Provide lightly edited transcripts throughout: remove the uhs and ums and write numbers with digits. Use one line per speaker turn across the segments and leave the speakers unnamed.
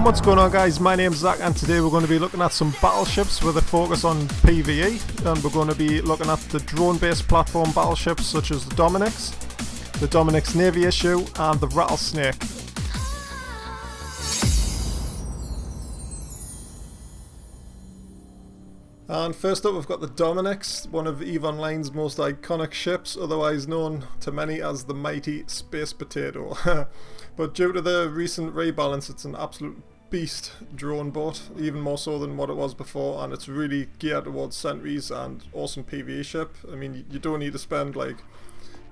What's going on, guys? My name's Zach, and today we're going to be looking at some battleships with a focus on PvE, and we're going to be looking at the drone-based platform battleships such as the Dominix Navy issue, and the Rattlesnake. And first up, we've got the Dominix, one of EVE Online's most iconic ships, otherwise known to many as the mighty space potato. But due to the recent rebalance, it's an absolute beast drone boat, even more so than what it was before, and it's really geared towards sentries and awesome PvE ship. I mean, you don't need to spend like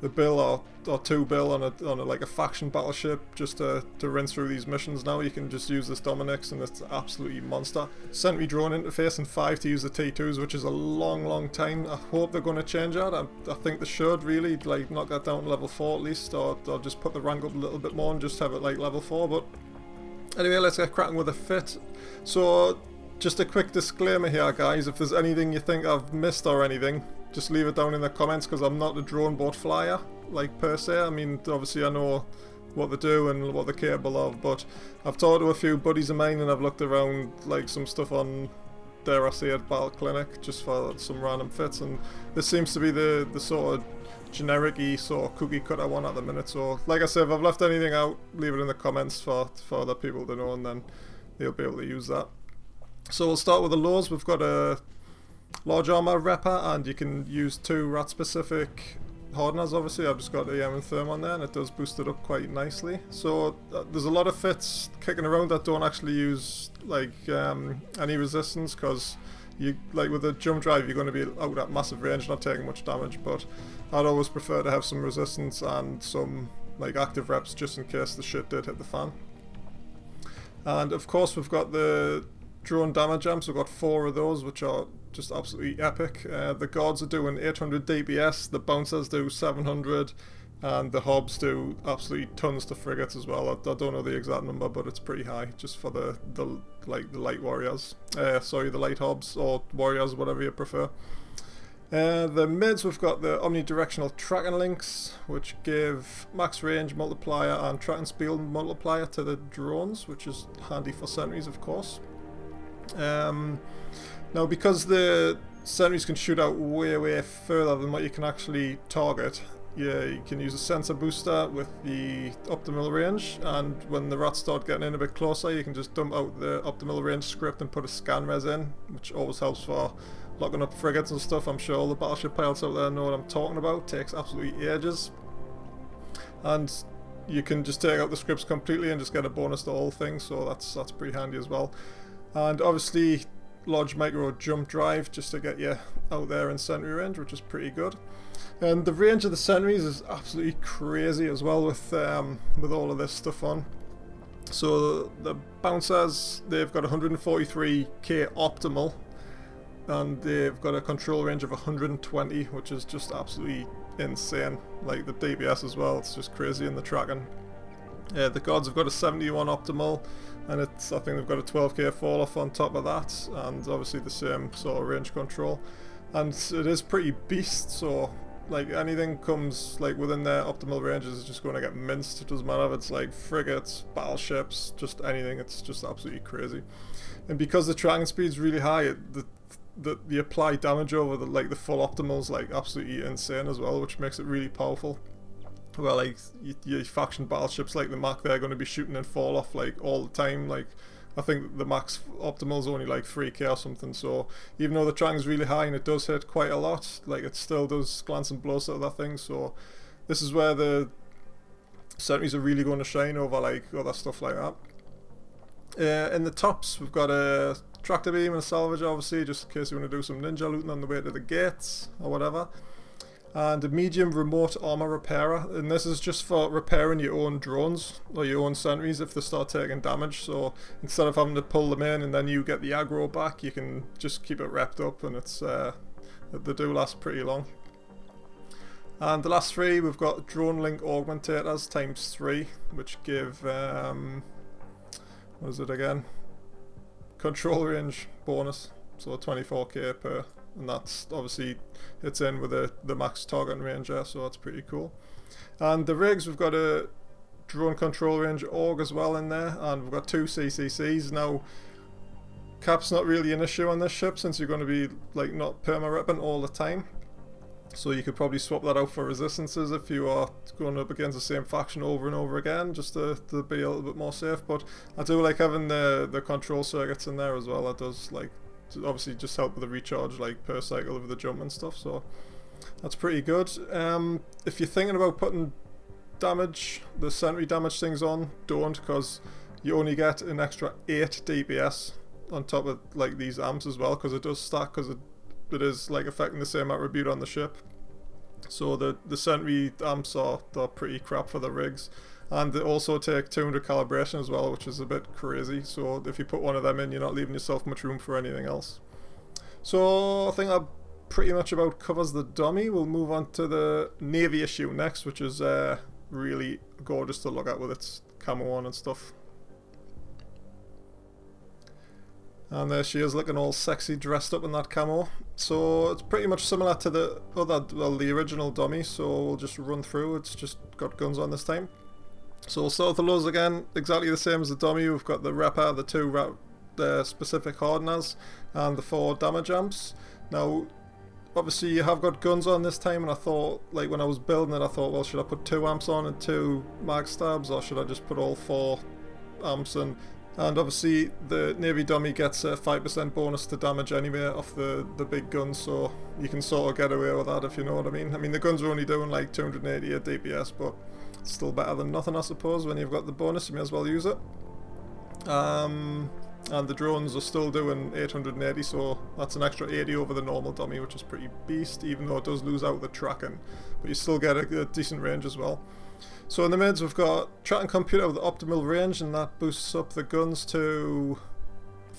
the bill or $2 on a like a faction battleship just to rinse through these missions. Now you can just use this Dominix and it's absolutely monster. Sentry drone interface in 5 to use the T2s, which is a long time. I hope they're going to change that. I think they should really like knock that down to level 4 at least, or just put the rank up a little bit more and just have it like level 4. But anyway, let's get cracking with the fit. So just a quick disclaimer here, guys, if there's anything you think I've missed or anything, just leave it down in the comments, because I'm not a drone boat flyer, like, per se. I mean, obviously I know what they do and what they're capable of, but I've talked to a few buddies of mine and I've looked around, like, some stuff on, dare I say it, Battle Clinic, just for some random fits, and this seems to be the sort of generic-y, sort of cookie-cutter one at the minute. So, like I said, if I've left anything out, leave it in the comments for other people to know, and then they'll be able to use that. So we'll start with the lows. We've got a large armor repper, and you can use 2 rat specific hardeners. Obviously I've just got the and therm on there, and it does boost it up quite nicely. So there's a lot of fits kicking around that don't actually use like any resistance, because you, like with a jump drive, you're going to be out at massive range, not taking much damage, but I'd always prefer to have some resistance and some like active reps just in case the shit did hit the fan. And of course we've got the drone damage amps. We've got 4 of those, which are just absolutely epic. The guards are doing 800 DPS, the bouncers do 700, and the hobs do absolutely tons to frigates as well. I don't know the exact number, but it's pretty high just for the light warriors. Sorry, the light hobs or warriors, whatever you prefer. The mids, we've got the Omnidirectional tracking links, which give max range multiplier and tracking speed multiplier to the drones, which is handy for sentries, of course. Now, because the sentries can shoot out way further than what you can actually target, you can use a sensor booster with the optimal range, and when the rats start getting in a bit closer, you can just dump out the optimal range script and put a scan res in, which always helps for locking up frigates and stuff. I'm sure all the battleship pilots out there know what I'm talking about. It takes absolutely ages, and you can just take out the scripts completely and just get a bonus to all things, so that's pretty handy as well. And obviously large micro jump drive just to get you out there in sentry range, which is pretty good. And the range of the sentries is absolutely crazy as well with all of this stuff on. So the bouncers, they've got 143k optimal, and they've got a control range of 120, which is just absolutely insane. Like the DPS as well, it's just crazy in the tracking. The guards have got a 71 optimal, and I think they've got a 12k fall off on top of that, and obviously the same sort of range control. And it is pretty beast, so like anything comes like within their optimal ranges is just going to get minced. It doesn't matter if it's like frigates, battleships, just anything. It's just absolutely crazy. And because the tracking speed's really high, the applied damage over the full optimal's like absolutely insane as well, which makes it really powerful. Well, like your faction battleships like the Mac, they're going to be shooting and fall off like all the time. Like I think the max optimal is only like 3k or something. So even though the tracking is really high and it does hit quite a lot, like it still does glance and blows out of that thing. So this is where the sentries are really going to shine over like other stuff like that. In the tops, we've got a tractor beam and a salvage, obviously, just in case you want to do some ninja looting on the way to the gates or whatever. And a medium remote armor repairer, and this is just for repairing your own drones or your own sentries if they start taking damage. So instead of having to pull them in and then you get the aggro back, you can just keep it wrapped up, and it's they do last pretty long. And the last 3, we've got drone link augmentators ×3, which give what is it again? Control range bonus, so 24k per. And that's obviously it's in with the max target range there, so that's pretty cool. And the rigs, we've got a drone control range AUG as well in there, and we've got 2 CCCs. Now, cap's not really an issue on this ship since you're going to be like not perma-repping all the time. So you could probably swap that out for resistances if you are going up against the same faction over and over again, just to be a little bit more safe. But I do like having the control circuits in there as well. That does like obviously just help with the recharge like per cycle of the jump and stuff. So that's pretty good. If you're thinking about putting damage, the sentry damage things on, don't, because you only get an extra 8 DPS on top of like these amps as well, because it does stack, because it is like affecting the same attribute on the ship. So the sentry amps they're pretty crap for the rigs, and they also take 200 calibration as well, which is a bit crazy. So if you put one of them in, you're not leaving yourself much room for anything else. So I think that pretty much about covers the dummy. We'll move on to the Navy issue next, which is really gorgeous to look at with its camo on and stuff. And there she is looking all sexy dressed up in that camo. So it's pretty much similar to the other, well, the original dummy, so we'll just run through. It's just got guns on this time. So we'll start with the lows again, exactly the same as the dummy. We've got the Repper, the 2 specific hardeners, and the 4 damage amps. Now, obviously you have got guns on this time, and I thought, like when I was building it, I thought, well, should I put 2 amps on and 2 mag stabs, or should I just put all 4 amps in? And obviously the Navy dummy gets a 5% bonus to damage anyway off the big guns, so you can sort of get away with that if you know what I mean. I mean the guns are only doing like 280 DPS, but it's still better than nothing I suppose. When you've got the bonus you may as well use it. And the drones are still doing 880, so that's an extra 80 over the normal dummy, which is pretty beast, even though it does lose out the tracking, but you still get a decent range as well. So in the mids we've got tracking computer with optimal range, and that boosts up the guns to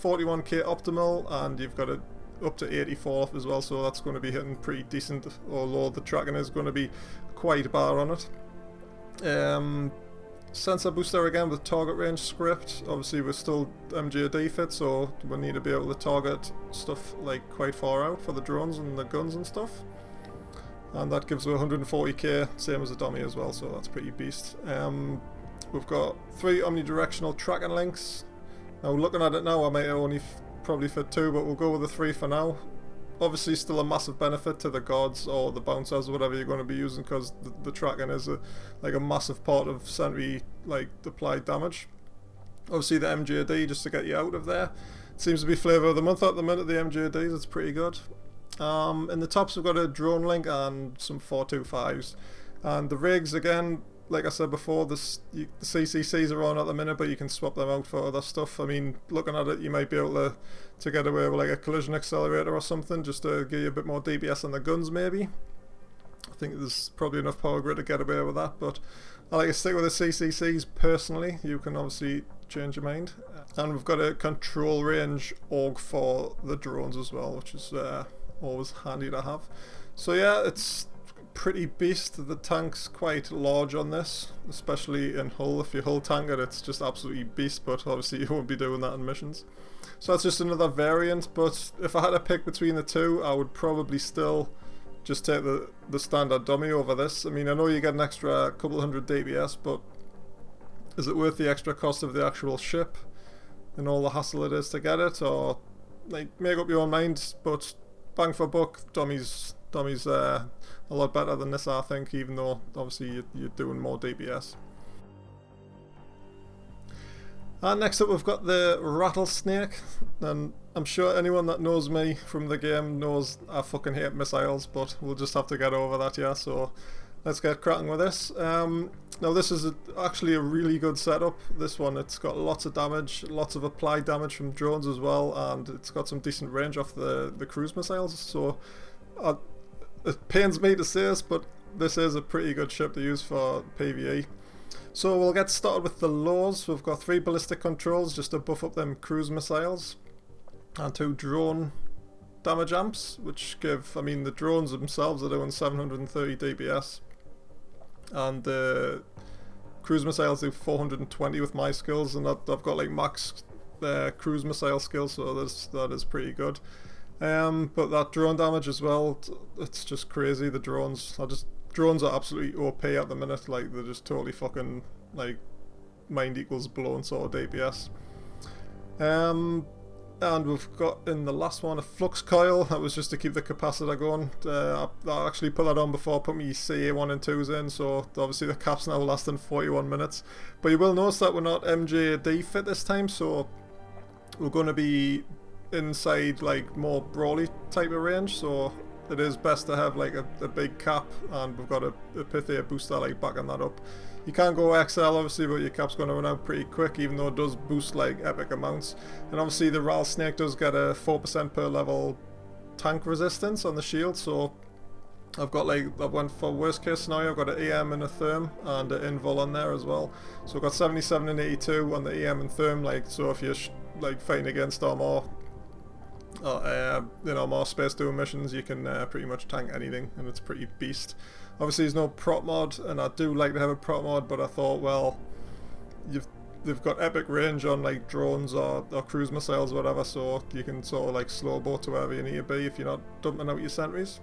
41k optimal, and you've got it up to 84 as well, so that's going to be hitting pretty decent, although the tracking is going to be quite bad on it. Sensor booster again with target range script. Obviously we're still MJD fit, so we need to be able to target stuff like quite far out for the drones and the guns and stuff. And that gives us 140k, same as the dummy as well, so that's pretty beast. We've got 3 omnidirectional tracking links. Now looking at it now, I might only probably fit 2, but we'll go with the 3 for now. Obviously still a massive benefit to the guards or the bouncers or whatever you're going to be using, because the tracking is like a massive part of sentry like applied damage. Obviously the MJD just to get you out of there. Seems to be flavour of the month at the minute, the MJDs, it's pretty good. In the tops we've got a drone link and some 425s, and the rigs again, like I said before, the CCCs are on at the minute, but you can swap them out for other stuff. I mean, looking at it, you might be able to get away with like a collision accelerator or something, just to give you a bit more DPS on the guns maybe. I think there's probably enough power grid to get away with that, but I like to stick with the CCCs personally. You can obviously change your mind. And we've got a control range AUG for the drones as well, which is always handy to have. So yeah, it's pretty beast. The tank's quite large on this, especially in hull. If you hull tank it, it's just absolutely beast, but obviously you won't be doing that in missions. So that's just another variant, but if I had to pick between the two, I would probably still just take the standard dummy over this. I mean, I know you get an extra couple hundred DPS, but is it worth the extra cost of the actual ship and all the hassle it is to get it? Or like, make up your own mind, but bang for buck, dummies a lot better than this, I think, even though obviously you're doing more DPS. And next up we've got the Rattlesnake, and I'm sure anyone that knows me from the game knows I fucking hate missiles, but we'll just have to get over that, yeah, so let's get cracking with this. Now this is actually a really good setup, this one. It's got lots of damage, lots of applied damage from drones as well, and it's got some decent range off the cruise missiles, so it pains me to say this, but this is a pretty good ship to use for PvE. So we'll get started with the lows. We've got 3 ballistic controls just to buff up them cruise missiles, and 2 drone damage amps, which give, I mean, the drones themselves are doing 730 DPS, and the cruise missiles do 420 with my skills, and I've got like max cruise missile skills, so that is pretty good. But that drone damage as well, it's just crazy. The drones, I just drones are absolutely OP at the minute, like they're just totally fucking like mind equals blown sort of DPS. And we've got in the last one a flux coil. That was just to keep the capacitor going. I actually put that on before I put my CA1 and 2s in, so obviously the cap's now lasting 41 minutes. But you will notice that we're not MJD fit this time, so we're going to be inside like more brawly type of range, so it is best to have like a big cap, and we've got a Pythia booster like backing that up. You can't go XL obviously, but your cap's going to run out pretty quick, even though it does boost like epic amounts. And obviously the Rattlesnake does get a 4% per level tank resistance on the shield, so I've got like, I went for worst case scenario, I've got an EM and a Therm and an Invul on there as well. So I've got 77 and 82 on the EM and Therm, like, so if you're like fighting against our more more space doing missions, you can pretty much tank anything, and it's pretty beast. Obviously there's no prop mod, and I do like to have a prop mod, but I thought, well, they've got epic range on like drones or cruise missiles or whatever, so you can sort of like slow boat to wherever you need to be if you're not dumping out your sentries,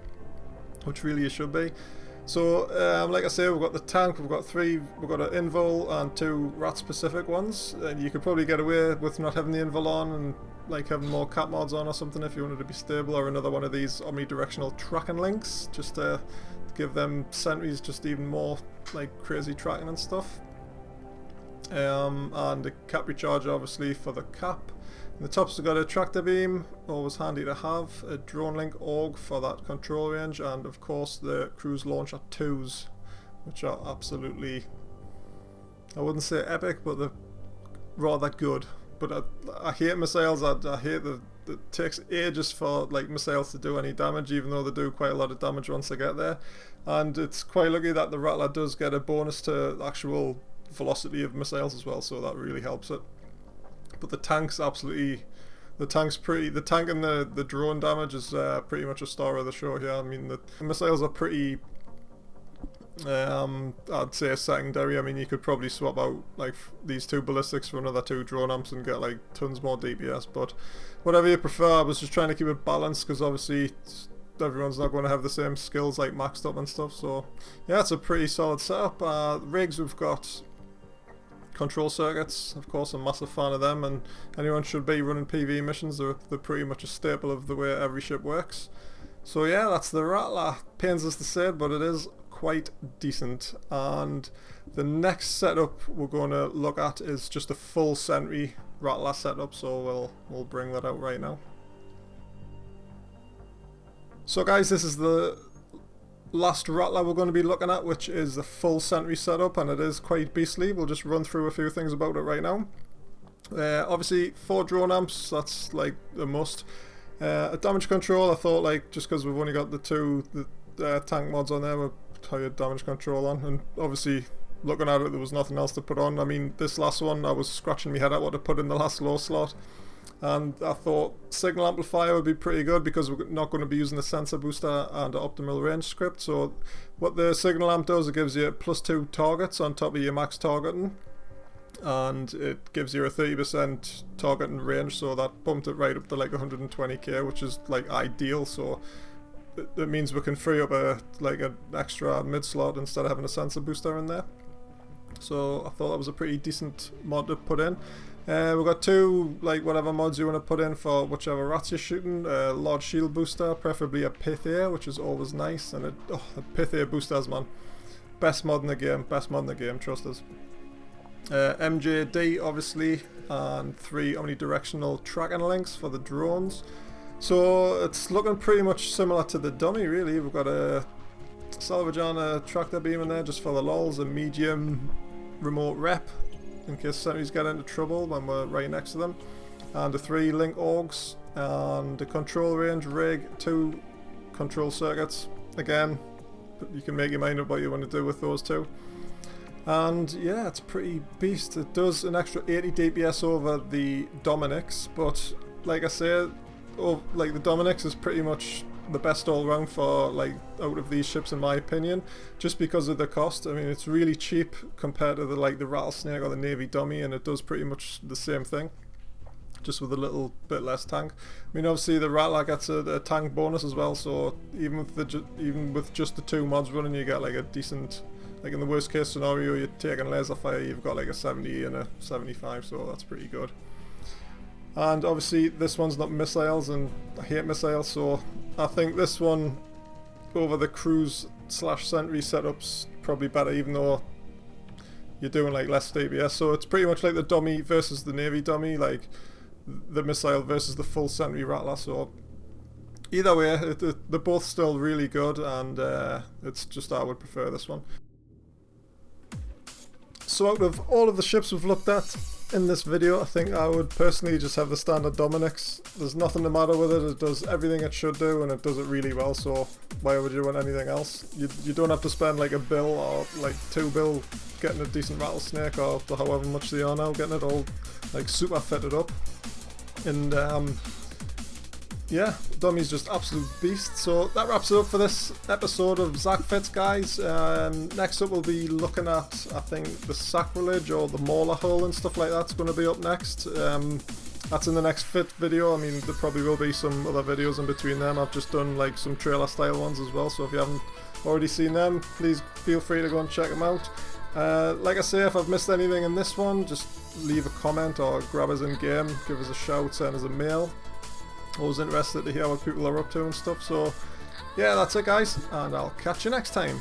which really you should be. So like I say, we've got the tank, we've got an Invul and 2 rat specific ones, and you could probably get away with not having the Invul on and like having more cap mods on or something if you wanted to be stable, or another one of these omnidirectional tracking links just to give them sentries just even more like crazy tracking and stuff. And a cap recharger obviously for the cap. And the top's got a tractor beam, always handy to have, a drone link AUG for that control range, and of course the cruise launcher 2s, which are absolutely, I wouldn't say epic, but they're rather good. But I hate missiles. I hate that it takes ages for like missiles to do any damage, even though they do quite a lot of damage once they get there. And it's quite lucky that the Rattler does get a bonus to the actual velocity of missiles as well, so that really helps it. But the tank's absolutely, the tank and the drone damage is pretty much a star of the show here. I mean, the missiles are pretty, I'd say secondary. I mean, you could probably swap out like these 2 ballistics for another 2 drone amps and get like tons more DPS, but whatever you prefer. I was just trying to keep it balanced, because obviously everyone's not going to have the same skills like maxed up and stuff. So yeah, it's a pretty solid setup. Rigs, we've got control circuits, of course. I'm a massive fan of them, and anyone should be running PvE missions. They're pretty much a staple of the way every ship works. So yeah, that's the Rattler. Pains us to say it, but it is quite decent. And the next setup we're going to look at is just a full sentry Rattler setup, so we'll bring that out right now. So guys, this is the last Rattler we're going to be looking at, which is the full sentry setup, and it is quite beastly. We'll just run through a few things about it right now. Obviously 4 drone amps, that's like a must. A damage control, I thought, like, just because we've only got the 2 tank mods on there, we'll tell you damage control on, and obviously looking at it there was nothing else to put on. I mean, this last one I was scratching my head at what to put in the last low slot, and I thought signal amplifier would be pretty good because we're not going to be using the sensor booster and the optimal range script. So what the signal amp does, it gives you +2 targets on top of your max targeting, and it gives you a 30% targeting range, so that bumped it right up to like 120k, which is like ideal. So it means we can free up an extra mid slot instead of having a sensor booster in there. So I thought that was a pretty decent mod to put in. We've got 2 like whatever mods you want to put in for whichever rats you're shooting. Large shield booster, preferably a Pythia, which is always nice, and the Pythia boosters, man, best mod in the game, trust us. MJD obviously, and 3 omnidirectional tracking links for the drones. So it's looking pretty much similar to the dummy really. We've got a salvage on a tractor beam in there just for the lols, a medium remote rep in case sentries get into trouble when we're right next to them, and the 3 link AUGs, and a control range rig, 2 control circuits. Again, you can make your mind up what you want to do with those 2. And yeah, it's pretty beast. It does an extra 80 DPS over the Dominix, but like I said, like the Dominix is pretty much the best all round for like out of these ships in my opinion, just because of the cost. I mean, it's really cheap compared to the Rattlesnake or the Navy dummy, and it does pretty much the same thing. just with a little bit less tank. I mean, obviously the Rattler gets a tank bonus as well, so even with just the 2 mods running, you get like a decent, like in the worst case scenario, you're taking laser fire, you've got like a 70 and a 75, so that's pretty good. And obviously this one's not missiles, and I hate missiles, so I think this one over the cruise / sentry setup's probably better, even though you're doing like less DPS. So it's pretty much like the dummy versus the navy dummy, like the missile versus the full sentry Rattler. So either way, they're both still really good, and it's just I would prefer this one. So out of all of the ships we've looked at in this video, I think I would personally just have the standard Dominix. There's nothing the matter with it. It does everything it should do, and it does it really well, so why would you want anything else? You don't have to spend like a bill or like 2 bill getting a decent Rattlesnake, or however much they are now, getting it all like super fitted up. And yeah, Dummy's just absolute beast. So that wraps it up for this episode of zaqq Fits, guys. Next up we'll be looking at, I think, the sacrilege or the Mauler hull and stuff like that's going to be up next. That's in the next Fit video. I mean, there probably will be some other videos in between them. I've just done like some trailer style ones as well, so if you haven't already seen them, please feel free to go and check them out. Like I say, if I've missed anything in this one, just leave a comment or grab us in game, give us a shout, send us a mail. Always interested to hear what people are up to and stuff. So yeah, that's it guys, and I'll catch you next time.